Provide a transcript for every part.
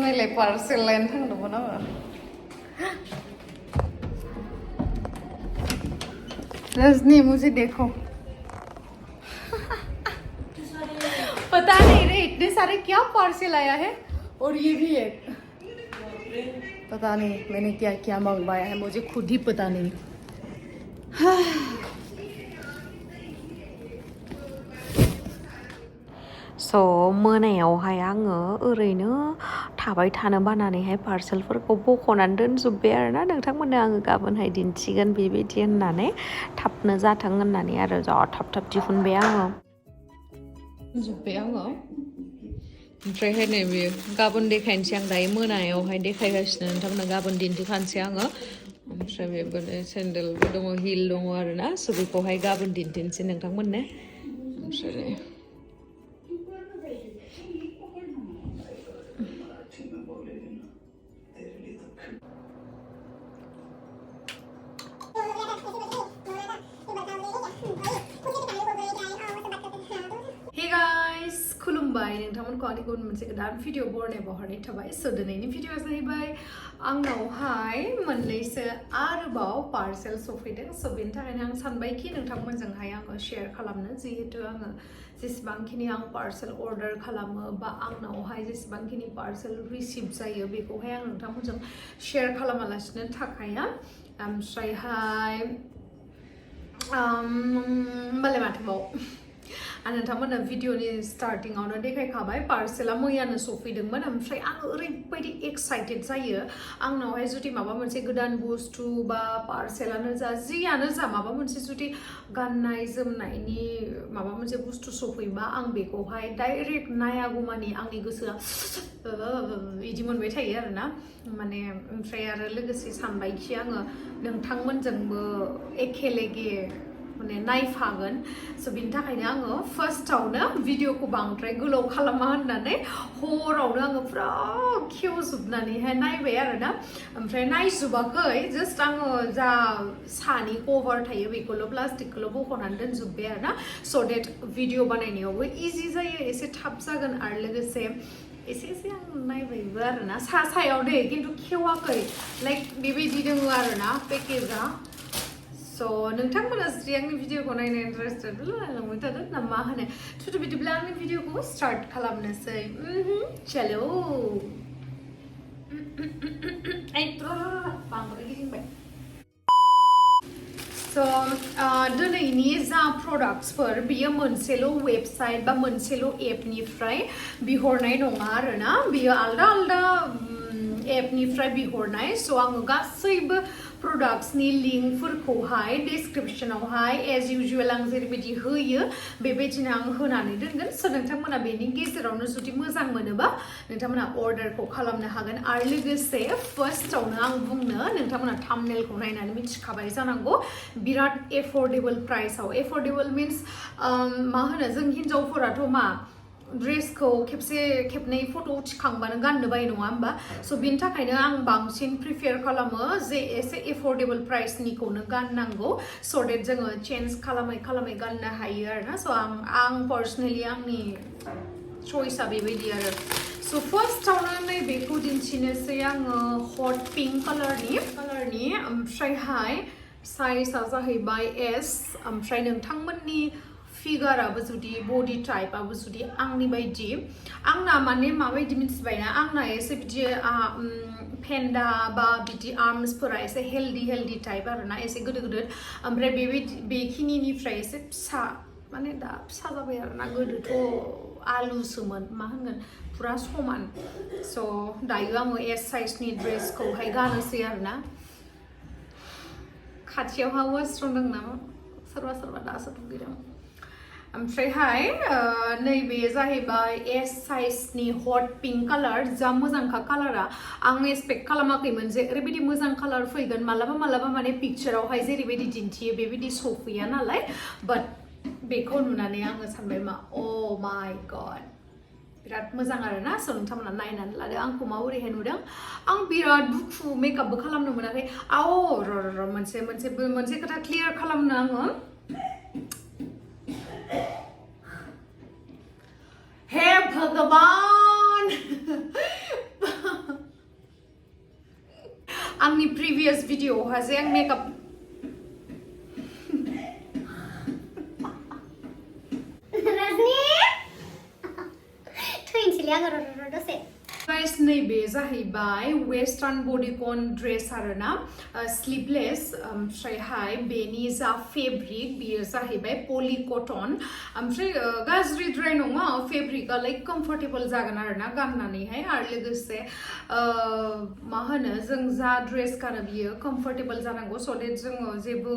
नायलाय पार्सेल लायनो थांदोंमोन आङो रजनी मुझे देखो पता नहीं रे इतने सारे क्या पार्सल आया है और ये भी है पता नहीं मैंने क्या क्या मंगवाया है मुझे खुद ही पता नहीं स' मोनायावहाय आङो ओरैनो थाबाय थानो बानानैहाय पार्सेलफोरखौ बख'नानै दोनजोब्बाय आरोना नोंथांमोननो आङो गाबोनहाय दिन्थिगोन बेबायदि होननानै थाबनो जाथों होननानै आरो जा थाब थाब दिहुनबाय आङो ओमफ्रायहाय नैबे गाबोन देखायनोसै आं दायो मोनायावहाय देखायगासिनो नोंथांमोननो गाबोन दिन्थिखानोसै आङो ओमफ्राय बेबो सेन्देलबो दङ हिल दङ आरोना स' बेखौहाय गाबोन दिन्थिनोसै नोंथांमोननो ओमफ्राय खुलुमबाय नोंथांमोनखौ आंनि गुबुन मोनसे गोदान भिडिअ बरनायाव हरनाय थाबाय स' दिनैनि भिडिअआ जाहैबाय आंनावहाय मोननैसो आरोबाव पार्सेल सफैदों स' बेनि थाखायनो आं सानबायखि नोंथांमोनजोंहाय आङो शेयार खालामनो जिहेतु आङो जेसेबांखिनि आं पार्सेल अर्डार खालामो बा आंनावहाय जेसेबांखिनि पार्सेल रिसिभ जायो बेखौहाय आं नोंथांमोनजों शेयार खालामालासिनो थाखाया ओमफ्रायहाय होमबालाय माथोबाव आं नोंथांमोननो भिडिअनि स्टार्टिंआवनो देखायखाबाय पार्सेला मैयानो सफैदोंमोन ओमफ्राय आङो ओरैबायदि एक्साइटेड जायो आंनावहाय जुदि माबा मोनसे गोदान बुस्थु बा पार्सेलानो जा जियानो जा माबा मोनसे जुदि गाननाय जोमनायनि माबा मोनसे बुस्थु सफैबा आं बेखौहाय डाइरेक्ट नायागौमानि आंनि गोसोआ बिदि मोनबाय थायो आरोना माने ओमफ्राय आरो लोगोसे सानबायखि आङो नोंथांमोनजोंबो एखे लेगे माने नायफागोन स' बिनि थाखायनो आङो फार्स्टआवनो भिडिअखौ बांद्राय गोलाव खालामा होननानै हरावनो आङो फुरा खेवजोबनानैहाय नायबाय आरोना ओमफ्राय नायजोबाखै जास्ट आङो जा सानि कभार थायो बेखौल' प्लास्टिकखौल' बख'नानै दोनजोब्बाय आरोना स' डेट भिडिअ बानायनायावबो इजि जायो एसे थाब जागोन आरो लोगोसे एसे आं नायबायबो आरोना सायाव दे खिन्थु खेवाखै लाइक बेबायदि दङ आरोना पेकेजा स' नोंथांमोना जुदि आंनि भिडिअखौ नायनो इन्टारेस्टेडब्ला नायलांबाय थादो ना मा होनो थुथु बिदिब्ला आंनि भिडिअखौ स्टार्ट खालामनोसै चलो बांद्राय गिदिंबाय स' दिनैनि जा प्रडाक्ट्सफोर बियो मोनसेल' वेबसाइट बा मोनसेल' एपनिफ्राय बिहरनाय नङा आरोना बियो आलदा आलदा एपनिफ्राय बिहरनाय स' आङो गासैबो प्रडाक्ट्सनि लिंकफोरखौहाय डिसक्रिपसनावहाय एज इउजुवेल आं जेरैबायदि होयो बेबायदिनो आं होनानै दोनगोन स' नोंथांमोना बेनि गेजेरावनो जुदि मोजां मोनोबा नोंथांमोना अर्डारखौ खालामनो हागोन आरो लोगोसे फार्स्टआवनो आं बुंनो नोंथांमोना थाम्बनेलखौ नायनानै मिथिखाबाय जानांगौ बिराद एफर्डेबल प्राइसआव एफर्डेबल मिन्स मा होनो जों हिन्जावफोराथ' मा ड्रेसखौ खेबसे खेबनै फट' थिखांबानो गाननो बायो नङा होमबा स' बिनि थाखायनो आं बांसिन प्रिफेयार खालामो जे एसे एफर्डेबल प्राइसनिखौनो गाननांगौ स' डेट जोङो चेन्ज खालामै गाननो हायो आरोना स' आं पार्सनेलि आंनि चइसआ बेबायदि आरो स' फार्स्टआवनो नैबेखौ दिन्थिनोसै आङो हट पिंक कालारनि ओमफ्रायहाय साइजआ जाहैबाय एस ओमफ्राय नोंथांमोननि फिगाराबो जुदि बडि टाइपआबो जुदि आंनि बायदि आंना माने माबायदि मिथिबायना आंना एसे बिदि फेन्दा बा बिदि आर्मसफोरा एसे हेल्दि टाइप आरोना एसे गिदिर ओमफ्राय बेबायदि बेखिनिनिफ्राय एसे फिसा माने दा फिसा जाबाय आरोना गोदोथ' आलुसोमोन मा होनगोन फुरा समान स' दायो आङो एस साइजनि ड्रेसखौहाय गानोसै आरोना खाथियावहा वासरुम दं नामा सोरबा दासो दुगैदों ओमफ्रायहाय नैबे जाहैबाय एस साइजनि हट पिंक कालार जा मोजांखा कालारा आं एक्सपेक्ट खालामाखैमोन जे ओरैबायदि मोजां कालार फैगोन मालाबा माने पिक्चारावहाय जेरैबायदि दिन्थियो बेबायदि सफैया नालाय बाट बेखौ नुनानै आङो सानबाय मा अ माय गड बिराद मोजां आरोना स' नोंथांमोना नायनानै लादो आंखौ माबोरैहाय नुदों आं बिराद दुखु मेकआपबो खालामनो मोनाखै र' मोनसे खोथा क्लियार खालामनो आङो हे भगवान previous video has yang makeup guys neibe जाहैबाय western bodycon dress आरोना sleeveless ओमफ्राय हाय बेनि जा fabric बियो जाहैबाय poly cotton ओमफ्राय गाज्रिद्राय नङा fabricआ लाइक comfortable जागोन आरोना गाननानैहाय आरो लोगोसे मा होनो जों जा dress गानो बियो comfortable जानांगौ so that जोङो जेबो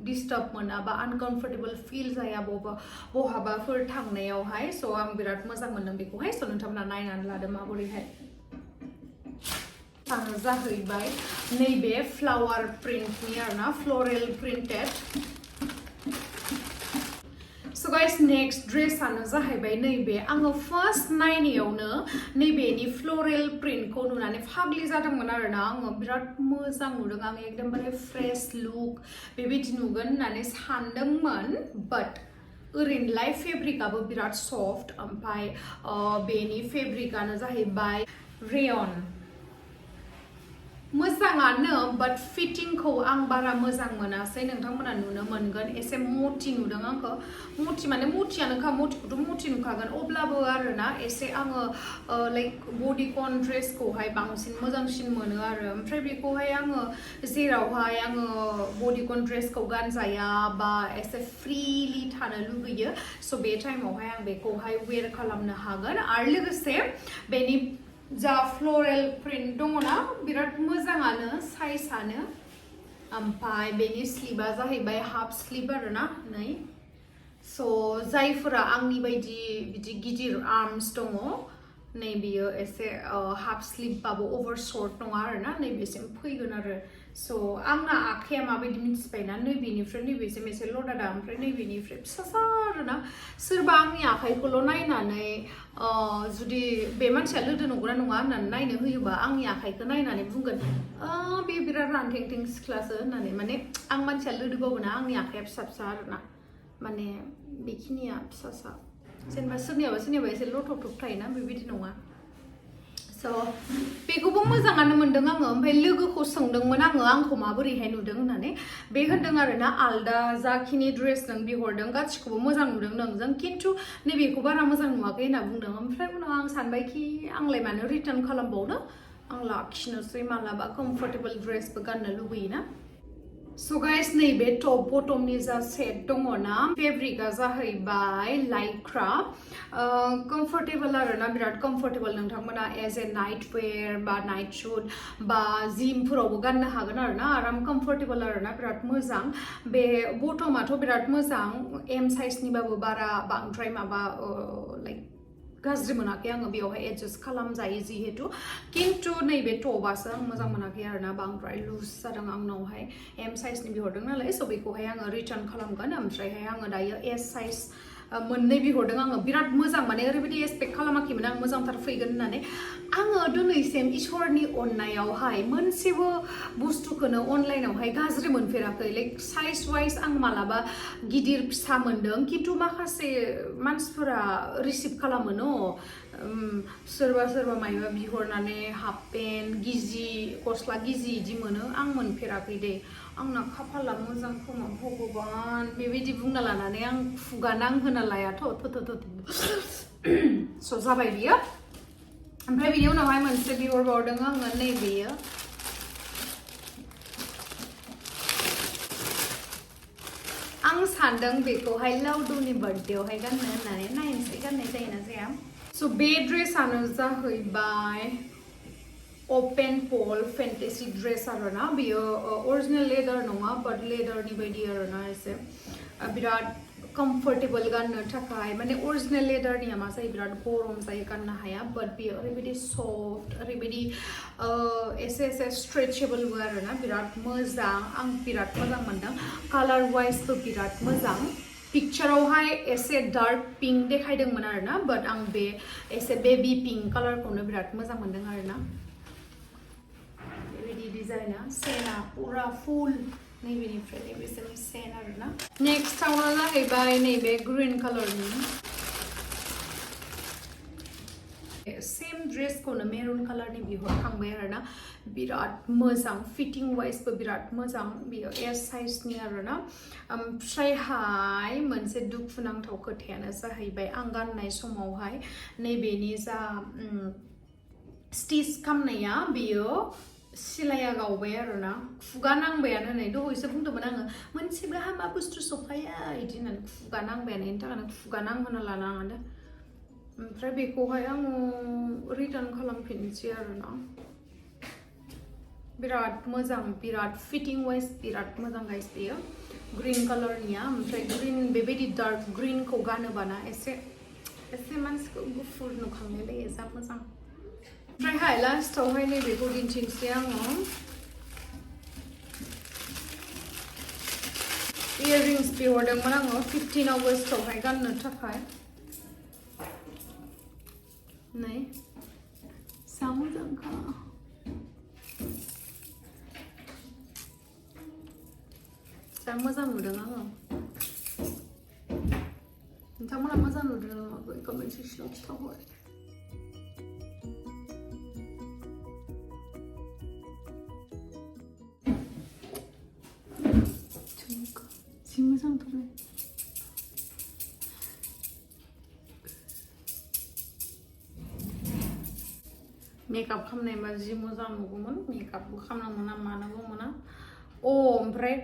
disturb मोना बा uncomfortable feel जाया बहाबाफोर थांनायावहाय so आं बिराद मोजां मोनदों बेखौहाय so नोंथांमोना नायनानै लादो माबोरैहाय आङो जाहैबाय नैबे फ्लावर प्रिन्टनि आरोना फ्लरेल प्रिन्टेड so guys next ड्रेसआनो जाहैबाय नैबे आङो फर्स्ट नायनायावनो नैबेनि फ्लरेल प्रिन्टखौ नुनानै फाग्लि जादोंमोन आरोना आङो बिराद मोजां नुदों आं एकदमबारे फ्रेश लुक बेबायदि नुगोन होननानै सानदोंमोन बाट ओरैनोलाय फेब्रिकआबो बिराद सफ्ट ओमफ्राय बेनि फेब्रिकआनो जाहैबाय Rayon मोजाङानो बाट फिटिंखौ आं बारा मोजां मोनासै नोंथांमोना नुनो मोनगोन एसे मटि नुदों आंखौ मटि माने मटियानोखा मटिखौथ' मटि नुखागोन अब्लाबो आरोना एसे आङो लाइक बडिकन ड्रेसखौहाय बांसिन मोजांसिन मोनो आरो ओमफ्राय बेखौहाय आङो जेरावहाय आङो बडिकन ड्रेसखौ गानजाया बा एसे फ्रिलि थानो लुगैयो स' बे टाइमावहाय आं बेखौहाय वेर खालामनो हागोन आरो लोगोसे बेनि जा फ्लरेल प्रिन्ट दङ ना बिराद मोजाङानो साइजआनो ओमफ्राय बेनि स्लिभआ जाहैबाय हाफ स्लिभ आरोना नै स' जायफोरा आंनि बायदि बिदि गिदिर आर्मस दङ नै बियो एसे हाफ स्लिभबाबो अभार सर्ट नङा आरोना नैबेसिम फैगोन आरो स' आंना आखाइया माबायदि मिथिबायना नैबेनिफ्राय नैबेसिम एसे लदादा ओमफ्राय नैबेनिफ्राय फिसासा आरोना सोरबा आंनि आखाइखौल' नायनानै जुदि बे मानसिया लोदो नंगौना नङा होननानै नायनो होयोबा आंनि आखाइखौ नायनानै बुंगोन बे बिराद रानथेंथें सिख्लासो होननानै माने आं मानसिया लोदोबाबो ना आंनि आखाइया फिसा फिसा आरोना माने बेखिनिया फिसासा जेनेबा सोरनियाबा एसे लथब थायोना बेबायदि नङा स' बेखौबो मोजाङानो मोनदों आङो ओमफ्राय लोगोखौ सोंदोंमोन आंखौ माबोरैहाय नुदों होननानै बे होनदों आरोना आलदा जाखिनि ड्रेस नों बिहरदों गासिखौबो मोजां नुदों नोंजों खिन्थु नैबेखौ बारा मोजां नुवाखै होनना बुंदों ओमफ्राय उनाव आं सानबायखि आंलाय मानो रिटार्न खालामबावनो आं लाखिनोसै मालाबा कम्फर्टेबल ड्रेसबो गाननो लुबैयोना So guys नैबे टप बटमनि जा सेट दङ ना फेब्रिकआ जाहैबाय लाइक्रा कम्फर्टेबल आरोना बिराद कम्फर्टेबल नोंथांमोना एज ए नाइट वेयर बा नाइट शुट बा जिमफोरावबो गाननो हागोन आरोना आराम कम्फर्टेबल आरोना बिराद मोजां बे बटमाथ' बिराद मोजां एम साइजनिबाबो बारा बांद्राय माबा लाइक गाज्रि मोनाखै आङो बेयावहाय एडजास्ट खालामजायो जिहेतु खिन्थु नैबे टपासो आं मोजां मोनाखै आरोना बांद्राय लुज जादों आंनावहाय एम साइजनि बिहरदों नालाय स' बेखौहाय आङो रिटार्न खालामगोन ओमफ्रायहाय आङो दायो एस साइज मोननै बिहरदों आङो बिराद मोजां माने ओरैबायदि एक्सपेक्ट खालामाखैमोन आं मोजांथार फैगोन होननानै आङो दिनैसिम इसोरनि अननायावहाय मोनसेबो बुस्थुखौनो अनलाइनावहाय गाज्रि मोनफेराखै लाइक साइज वाइज आं मालाबा गिदिर फिसा मोनदों खिन्थु माखासे मानसिफोरा रिसिभ खालामो न' सोरबा मायबा बिहरनानै हाफ पेन्ट गिजि गस्ला गिजि इदि मोनो आं मोनफेराखै दे आंना खाफाला मोजां खोमा भगबान बेबायदि बुंना लानानै आं खुगा नांहोना लायाथ' स' जाबाय बियो ओमफ्राय बिनि उनावहाय मोनसे बिहरबावदों आङो नैबेयो आं सानदों बेखौहाय लावदुनि बार्थडेयावहाय गाननो होननानै नायनोसै गाननाय जायोना जाया स' बे ड्रेसआनो जाहैबाय ओपन पल फेन्टेसि ड्रेस आरोना बियो अरिजिनेल लेदार नङा बाट लेदारनि बायदि आरोना एसे बिराद कम्फर्टेबल गाननो थाखाय माने अरिजिनेल लेदारनिया मा जायो बिराद गरम जायो गाननो हाया बाट बियो ओरैबायदि सफ्ट ओरैबायदि एसे स्ट्रेचेबलबो आरोना बिराद मोजां आं बिराद मोजां मोनदों कालार वाइजबो बिराद मोजां पिक्चारावहाय एसे डार्क पिंक देखायदोंमोन आरोना बाट आं बे एसे बेबी पिंक कालारखौनो बिराद मोजां मोनदों आरोना बेबायदि डिजाइना सेना पुरा फुल नैबेनिफ्राय नैबेसिम सेन आरोना नेक्स्टआवनो जाहैबाय नैबे ग्रीन कालारनि सेम ड्रेस को मेरून कलर नि बिहरखांबाय आरोना बिराद मोजां फिटिंग वाइज बो बिराद मोजां बियो एस साइज नि आरोना ओमफ्रायहाय मोनसे दुखुनांथाव खोथायानो जाहैबाय आं गाननाय समावहाय नैबेनि जा स्टिच खालामनाया बियो सिलाया गावबाय आरोना खुगा नांबायानो नै दहायसो बुंदोंमोन आङो मोनसेबो हामा बुस्थु सफाया इदि होननानै खुगा नांबायानो इनि थाखायनो खुगा नांहोना लानो आङो दा ओमफ्राय बेखौहाय आङो रिटार्न खालामफिनसै आरोना बिराद मोजां बिराद फिटिं वाइज बिराद मोजां गाइस बेयो ग्रीन कलरनिया ओमफ्राय ग्रीन बेबायदि डार्क ग्रीनखौ गानोबाना एसे मानसिखौ गुफुर नुखांलायलायो जा मोजां ओमफ्रायहाय लास्टावहाय नैबेखौ दिन्थिनोसै आङो इयाररिंस बिहरदोंमोन आङो 15 आगस्टआवहाय गाननो थाखाय नै जा मोजांखा जा मोजां नुदों आङो नोंथांमोना मोजां नुदों नामा कमेन्ट सेक्सनाव खिन्थाहर जि मोजांथारलै मेकआप खालामनायबा जि मोजां नुगौमोन मेकआपबो खालामनो मोना मानोबो मोना ओमफ्राय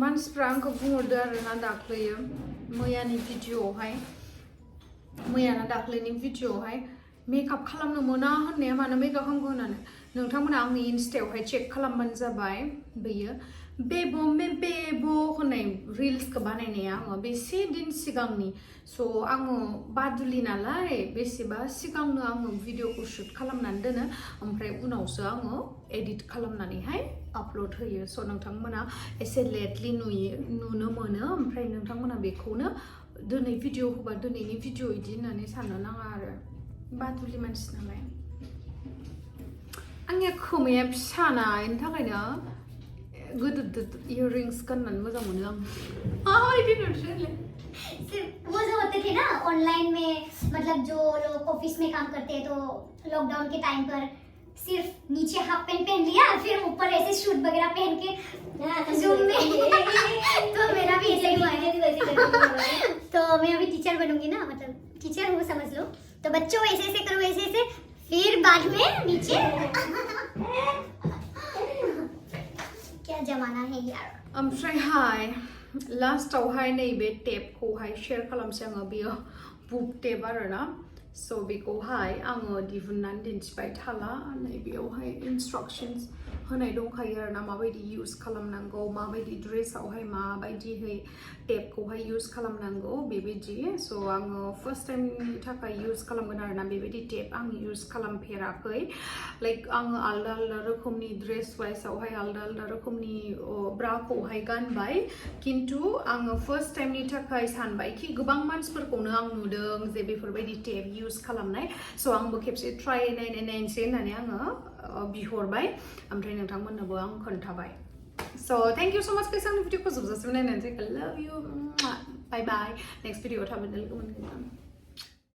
मानसिफ्रा आंखौ बुंहरदो आरोना दाख्लैयो मैयानि दाख्लैनि भिडिअआवहाय मेकआप खालामनो मोना होननाया मानो मेकआप खालामगौ होननानै नोंथांमोना आंनि इनस्टायावहाय चेक खालामबानो जाबाय बेयो बेबो होननाय रिल्सखौ बानायनाया आङो बेसे दिन सिगांनि स' आङो बादुलि नालाय बेसेबा सिगांनो आङो भिडिअखौ शुट खालामनानै दोनो ओमफ्राय उनावसो आङो एडिट खालामनानैहाय आपल'ड होयो स' नोंथांमोना एसे लेटलि नुनो मोनो ओमफ्राय नोंथांमोना बेखौनो दिनै भिडिअ होबा दिनैनि भिडिअ इदि होननानै साननो नाङा आरो बादुलि मानसि नालाय आंनिया खोमाया फिसाना बेनि थाखायनो गोदोद इयाररिंस गाननानै मोजां मोनो आं इदि नुसैलै सिर्फ वो जो होते थे ना ऑनलाइन में मतलब जो लोग ऑफिस में काम करते हैं तो लॉकडाउन के टाइम पर सिर्फ नीचे हाफ पैंट पहन लिया फिर ऊपर ऐसे शूट वगैरह पहन के जूम में तो मेरा भी ऐसे हुआ है तो मैं अभी टीचर बनूंगी ना मतलब टीचर हूँ समझ लो तो बच्चों ऐसे ऐसे करो ऐसे ऐसे फिर बाद में नीचे क्या जमाना है यार ओमफ्रायहाय लास्टावहाय नैबे टेपखौहाय शेयार खालामसै आङो बेयो बुक टेप आरोना स' बेखौहाय आङो दिहुननानै दिन्थिबाय थाला नैबेयावहाय इनस्ट्राक्शन्स होनाय दंखायो आरोना माबायदि इउज खालामनांगौ माबायदि ड्रेसावहाय माबायदिहै टेपखौहाय इउज खालामनांगौ बेबायदि स' आङो फार्स्ट टाइमनि थाखाय इउज खालामगोन आरोना बेबायदि टेप आं इउज खालामफेराखै लाइक आङो आलदा आलदा रोखोमनि ड्रेस वाइजआवहाय आलदा आलदा रोखोमनि ब्राखौहाय गानबाय खिन्थु आङो फार्स्ट टाइमनि थाखाय सानबाय कि गोबां मानसिफोरखौनो आं नुदों जे बेफोरबायदि टेप इउज खालामनाय स' आंबो खेबसे ट्राइ नायनोसै होननानै आङो बिहरबाय ओमफ्राय नोंथांमोननोबो आं खोन्थाबाय स' थेंक इउ स' माच गाइस आंनि भिडिअखौ जोबजासिम नायनानै लभ इउ बाय बाय नेक्स्ट भिडिअआव थाबैनो लोगो मोनगोन